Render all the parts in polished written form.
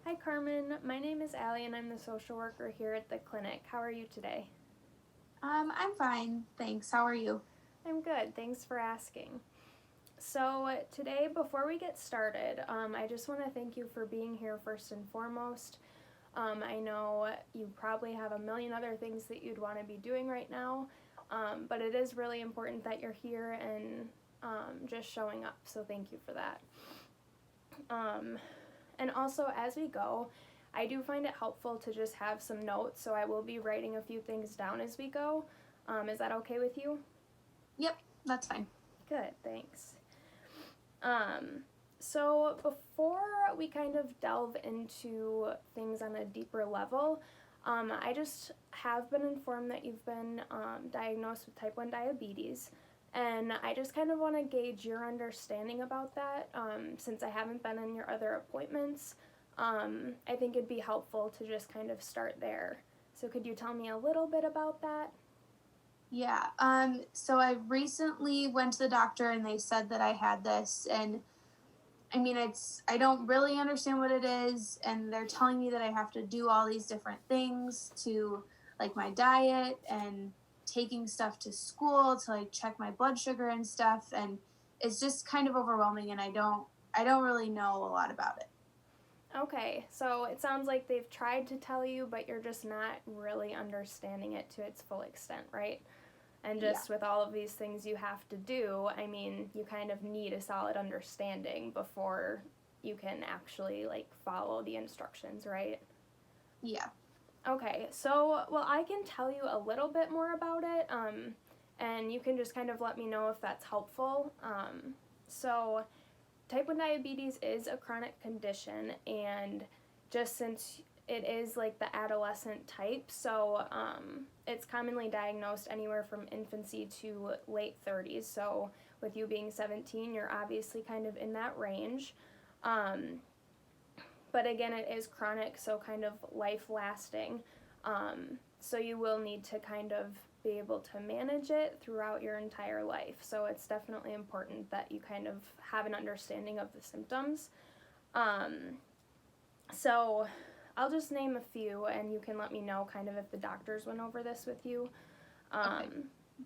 Hi Carmen, my name is Allie and I'm the social worker here at the clinic. How are you today? I'm fine, thanks. How are you? I'm good, thanks for asking. So, today, before we get started, I just want to thank you for being here first and foremost. I know you probably have a million other things that you'd want to be doing right now, but it is really important that you're here and just showing up, so thank you for that. Um, and also, as we go, I do find it helpful to just have some notes, so I will be writing a few things down as we go. Is that okay with you? Yep, that's fine. Good, thanks. Um, so before we kind of delve into things on a deeper level, I just have been informed that you've been diagnosed with type 1 diabetes. And I just kind of want to gauge your understanding about that since I haven't been in your other appointments. I think it'd be helpful to just kind of start there. So, could you tell me a little bit about that? Yeah, so I recently went to the doctor and they said that I had this, and I don't really understand what it is, and they're telling me that I have to do all these different things to, like, my diet and taking stuff to school to, like, check my blood sugar and stuff, and it's just kind of overwhelming, and I don't really know a lot about it. Okay, so it sounds like they've tried to tell you, but you're just not really understanding it to its full extent, right? And Yeah. just with all of these things you have to do, I mean, you kind of need a solid understanding before you can actually like follow the instructions, right? Yeah. Okay, so well, I can tell you a little bit more about it, and you can just kind of let me know if that's helpful. So, type 1 diabetes is a chronic condition, and just since it is like the adolescent type, so it's commonly diagnosed anywhere from infancy to late 30s. So, with you being 17, you're obviously kind of in that range. Um, but again, it is chronic, so kind of life lasting. So, you will need to kind of be able to manage it throughout your entire life. So it's definitely important that you kind of have an understanding of the symptoms. Um, so I'll just name a few and you can let me know kind of if the doctors went over this with you. Okay.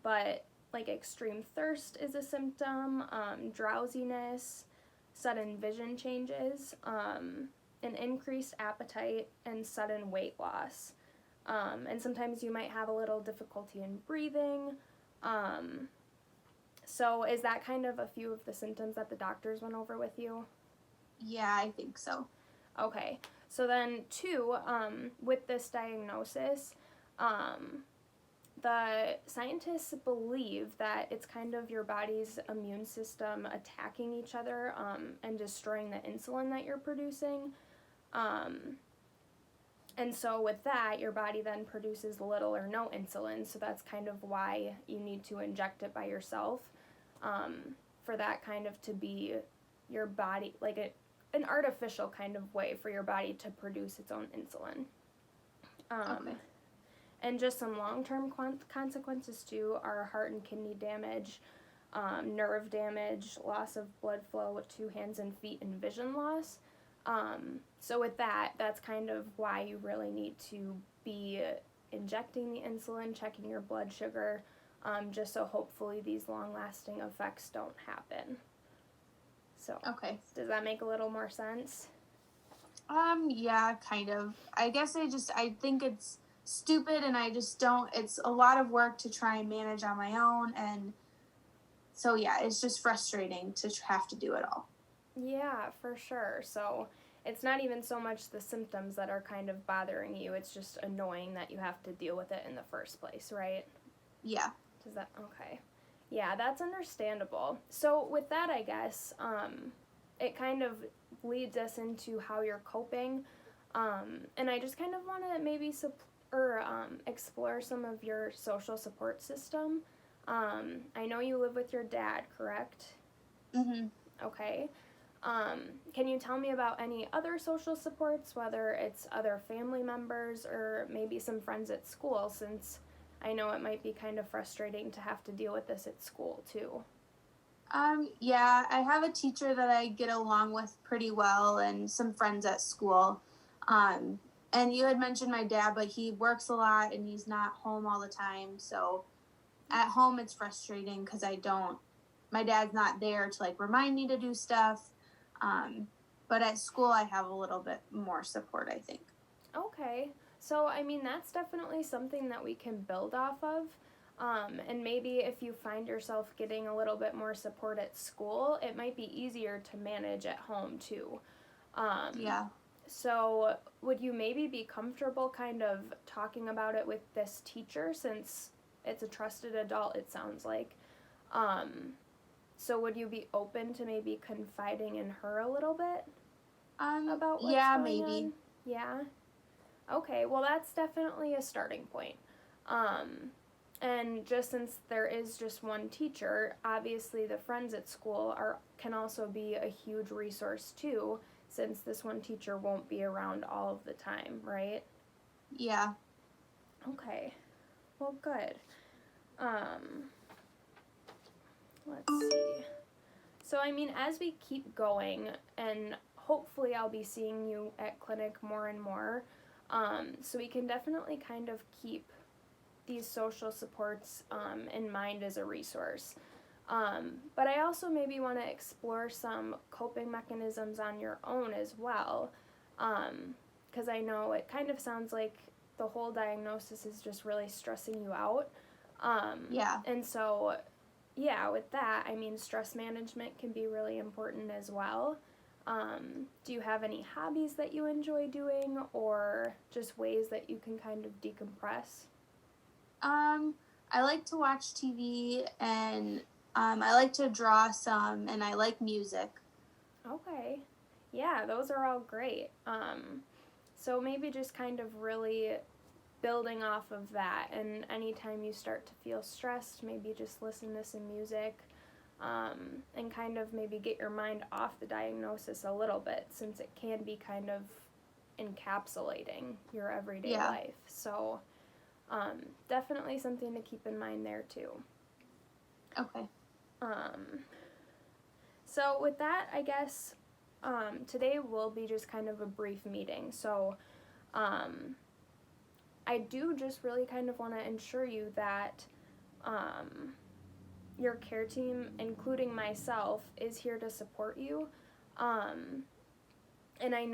But like extreme thirst is a symptom, drowsiness, sudden vision changes, an increased appetite, and sudden weight loss. And sometimes you might have a little difficulty in breathing. Um, so, is that kind of a few of the symptoms that the doctors went over with you? Yeah, I think so. Okay, so then, two, with this diagnosis, um, the scientists believe that it's kind of your body's immune system attacking each other and destroying the insulin that you're producing. Um, And so, with that, your body then produces little or no insulin. So, that's kind of why you need to inject it by yourself for that kind of to be your body, like an artificial kind of way for your body to produce its own insulin. Okay. Um, and just some long term consequences too are heart and kidney damage, nerve damage, loss of blood flow to hands and feet, and vision loss. So with that, that's kind of why you really need to be injecting the insulin, checking your blood sugar, just so hopefully these long-lasting effects don't happen. So, Okay. does that make a little more sense? Yeah, kind of. I think it's stupid and I just don't, it's a lot of work to try and manage on my own. And so, yeah, it's just frustrating to have to do it all. Yeah, for sure. So, it's not even so much the symptoms that are kind of bothering you, it's just annoying that you have to deal with it in the first place, right? Yeah. Does that okay? Yeah, that's understandable. So with that, I guess it kind of leads us into how you're coping, and I just kind of want to maybe explore some of your social support system. I know you live with your dad, correct? Mm-hmm. Okay. Um, can you tell me about any other social supports, whether it's other family members or maybe some friends at school, since I know it might be kind of frustrating to have to deal with this at school too. Yeah, I have a teacher that I get along with pretty well and some friends at school. And you had mentioned my dad, but he works a lot and he's not home all the time. So at home it's frustrating because my dad's not there to like remind me to do stuff. But at school I have a little bit more support, I think. Okay. So, I mean, that's definitely something that we can build off of. And maybe if you find yourself getting a little bit more support at school, it might be easier to manage at home too. Yeah. So, would you maybe be comfortable kind of talking about it with this teacher since it's a trusted adult, it sounds like? So, would you be open to maybe confiding in her a little bit about what's yeah, going maybe. on? Yeah. Okay, well, that's definitely a starting point. And just since there is just one teacher, obviously the friends at school can also be a huge resource too, since this one teacher won't be around all of the time, right? Yeah. Okay, well, good. Let's see. So, I mean, as we keep going, and hopefully I'll be seeing you at clinic more and more, so we can definitely kind of keep these social supports in mind as a resource. But I also maybe want to explore some coping mechanisms on your own as well, because I know it kind of sounds like the whole diagnosis is just really stressing you out. Yeah. And so, yeah, with that, I mean, stress management can be really important as well. Do you have any hobbies that you enjoy doing or just ways that you can kind of decompress? I like to watch TV and I like to draw some and I like music. Okay. Yeah, those are all great. So maybe just kind of really building off of that, and anytime you start to feel stressed, maybe just listen to some music, and kind of maybe get your mind off the diagnosis a little bit, since it can be kind of encapsulating your everyday life. So definitely something to keep in mind there too. Okay. So with that, I guess today will be just kind of a brief meeting. So I do just really kind of want to ensure you that your care team, including myself, is here to support you. And I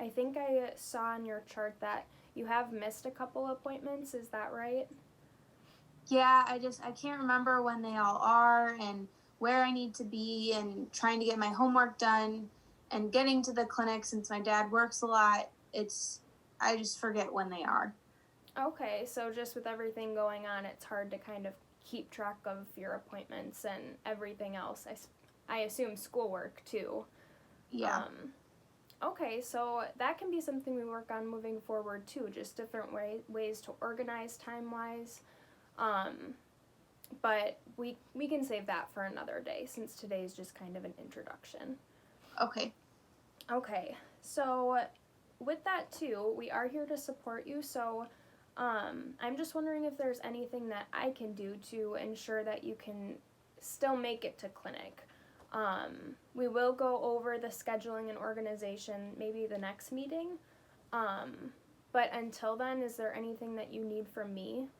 think I saw on your chart that you have missed a couple appointments. Is that right? Yeah, I can't remember when they all are and where I need to be and trying to get my homework done and getting to the clinic since my dad works a lot. I just forget when they are. Okay, so just with everything going on, it's hard to kind of keep track of your appointments and everything else. I assume schoolwork too. Yeah. Okay, so that can be something we work on moving forward too, just different ways to organize time-wise. But we can save that for another day since today is just kind of an introduction. Okay. Okay, so with that too, we are here to support you, so I'm just wondering if there's anything that I can do to ensure that you can still make it to clinic. We will go over the scheduling and organization maybe the next meeting. But until then, is there anything that you need from me?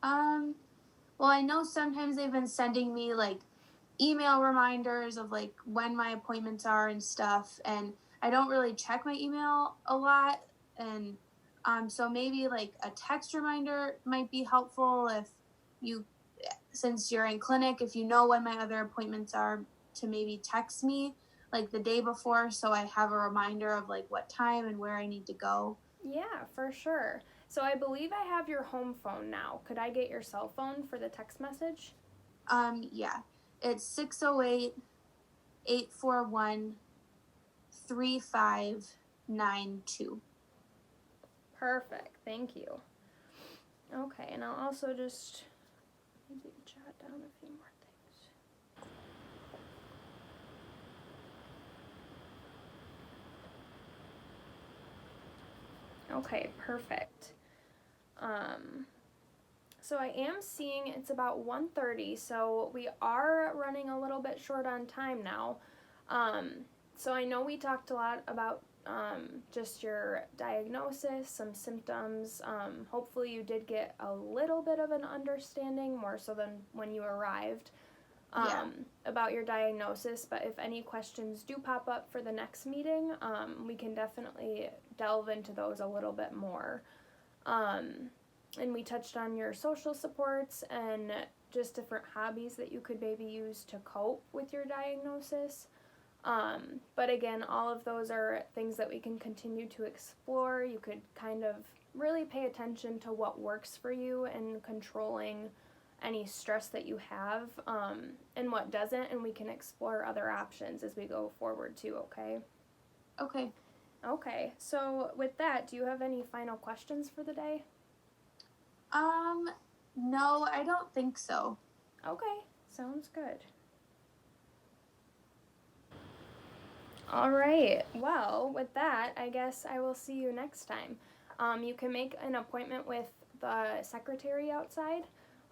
Well, I know sometimes they've been sending me like email reminders of like when my appointments are and stuff, and I don't really check my email a lot, and so maybe like a text reminder might be helpful since you're in clinic, if you know when my other appointments are, to maybe text me like the day before so I have a reminder of like what time and where I need to go. Yeah, for sure. So I believe I have your home phone now. Could I get your cell phone for the text message? Yeah. It's 608-841-3592. Perfect. Thank you. Okay, and I'll also just maybe jot down a few more things. Okay, perfect. So I am seeing it's about 1:30, so we are running a little bit short on time now. So I know we talked a lot about just your diagnosis, some symptoms. Hopefully, you did get a little bit of an understanding, more so than when you arrived, Yeah. about your diagnosis. But if any questions do pop up for the next meeting, we can definitely delve into those a little bit more. And we touched on your social supports and just different hobbies that you could maybe use to cope with your diagnosis. But again, all of those are things that we can continue to explore. You could kind of really pay attention to what works for you and controlling any stress that you have, and what doesn't, and we can explore other options as we go forward too, okay? Okay. Okay, so with that, do you have any final questions for the day? No, I don't think so. Okay, sounds good. All right, well, with that, I guess I will see you next time. You can make an appointment with the secretary outside,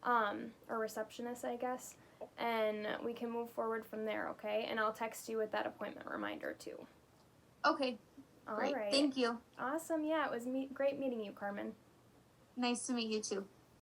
or receptionist, I guess, and we can move forward from there, okay? And I'll text you with that appointment reminder too. Okay. All Great. right. Thank you. Awesome. Yeah, it was great meeting you, Carmen. Nice to meet you too.